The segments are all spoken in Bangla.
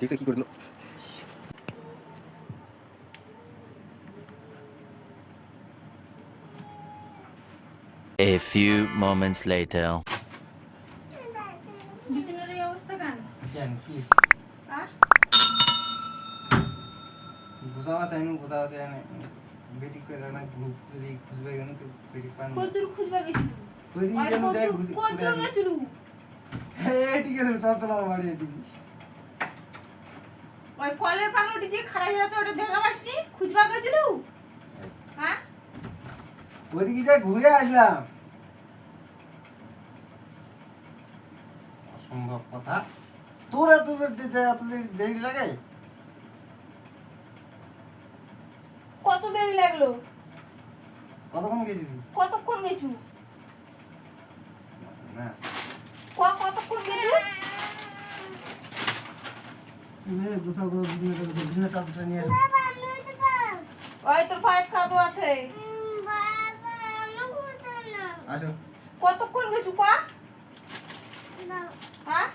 দেখছো কি করলো? A few moments later. বিছানার এই অবস্থা কেন? কেন কি আর বুঝাওয়া চাই না বেটি করে না গ্রুপ যদি খুঁজবে কেন তো বেটি পান কতদূর খুঁজবা গেছিল? ওই দিন কেন যাই কতদূর গেছিল? এই ঠিক আছে চল চল বাড়ি এটি ওই কলের পাগলটি যে খাড়া হয়ে আছে ওটা দেখা পাসনি? খুঁজবা গেছিল? হ্যাঁ? ওইদিকে যাই ঘুরে আসলাম। অসম্ভব কথা, তোর এত দেরি লাগে? কত দেরি লাগলো? কতক্ষণ গেছিস? কতক্ষণ গেছু? না কতক্ষণ গেছু? গোসা বিজনেস চার্জটা নিয়ে আসো। ওই তোর ফাইট খাওয়া আছে। আসো। কতক্ষণ গেছু পা? হ্যাঁ?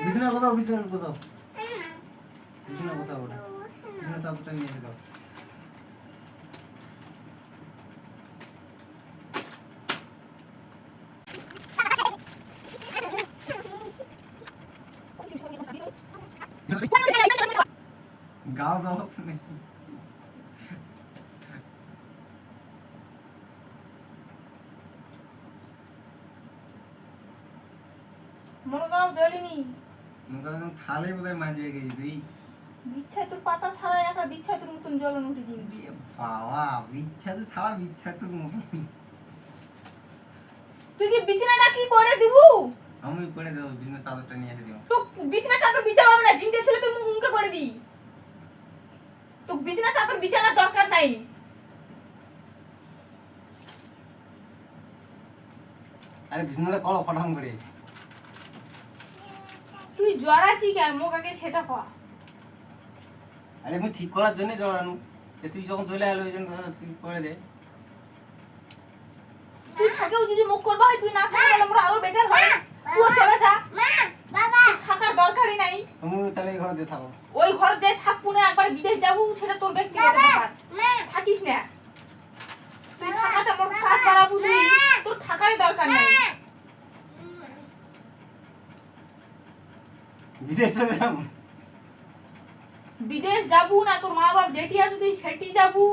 বিছানা গোছাও বিছানা গোছাও ওটা বিছানা চাদরটা নিয়ে এসে দাও। গাও যাও নাকি? মুরগাও জ্বলিনি। থালে বোধহয় মাঝবে গেছি তুই। বিচ্ছায় তোর পাতা ছাড়া একটা বিচ্ছায় তোর মতন জ্বলন উঠে দিবি। বাবা বিচ্ছা তো ছাড়া বিচ্ছা তোর মতন। তুই কি বিছানাটা কি করে দিব? আমি করে দেবো, বিছানা চাদরটা নিয়ে এসে দেবো। তো বিছানা চাদর বিছাবো না, ঝিঙ্গে ছিল তুই মুখে করে দি। তো বিছানা চাদর বিছানার দরকার নাই। আরে বিছানাটা করো পাঠাম করে। তুই জড়াচ্ছি কেন মোকাকে সেটা কর। আরে আমি ঠিক করার জন্য জড়ানো, তুই যখন চলে এলো ওই জন্য তুই করে দে। তুই থাকেও যদি মুখ করবা হয় তুই না করে তাহলে আমরা আরো বেটার হয়। তুই চলে যা বাবা, থাকার দরকারই নাই। আমি তাহলে এই ঘরে যে থাকো। ওই ঘরে যাই থাকবো না, একবার বিদেশ যাবো সেটা তোর ব্যক্তিগত ব্যাপার। থাকিস না, তুই থাকাটা মোর কাজ বাড়াবো, তোর থাকারই দরকার নাই। বিদেশ চলে যাবো? বিদেশ যাবো না, তোর মা বাপ যেটি আছে তুই সেটি যাবো।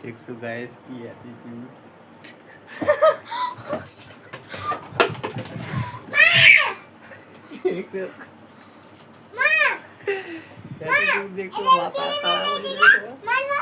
देखो गाइस की एटीट्यूड। देखो एटीट्यूड देखो, माथा खराब हो जाएगा।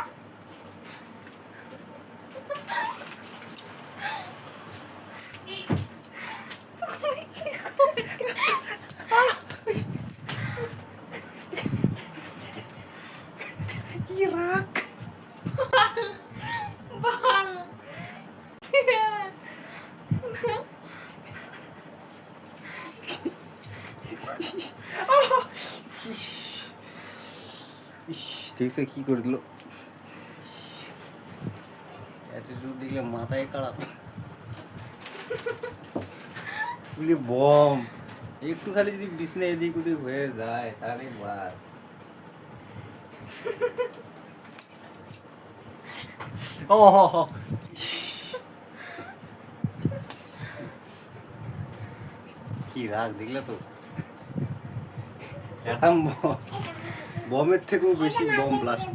দেখছে কি করে দিল অ্যাটিটিউড দেখলে মাথায় কাড়া বলি বম একটু খালি যদি বিছনা এদিক ওদিক হয়ে যায় তাহলে বাস ও কি রাগ দেখলে তো অ্যাটম বমের থেকেও বেশি বম ব্লাস্ট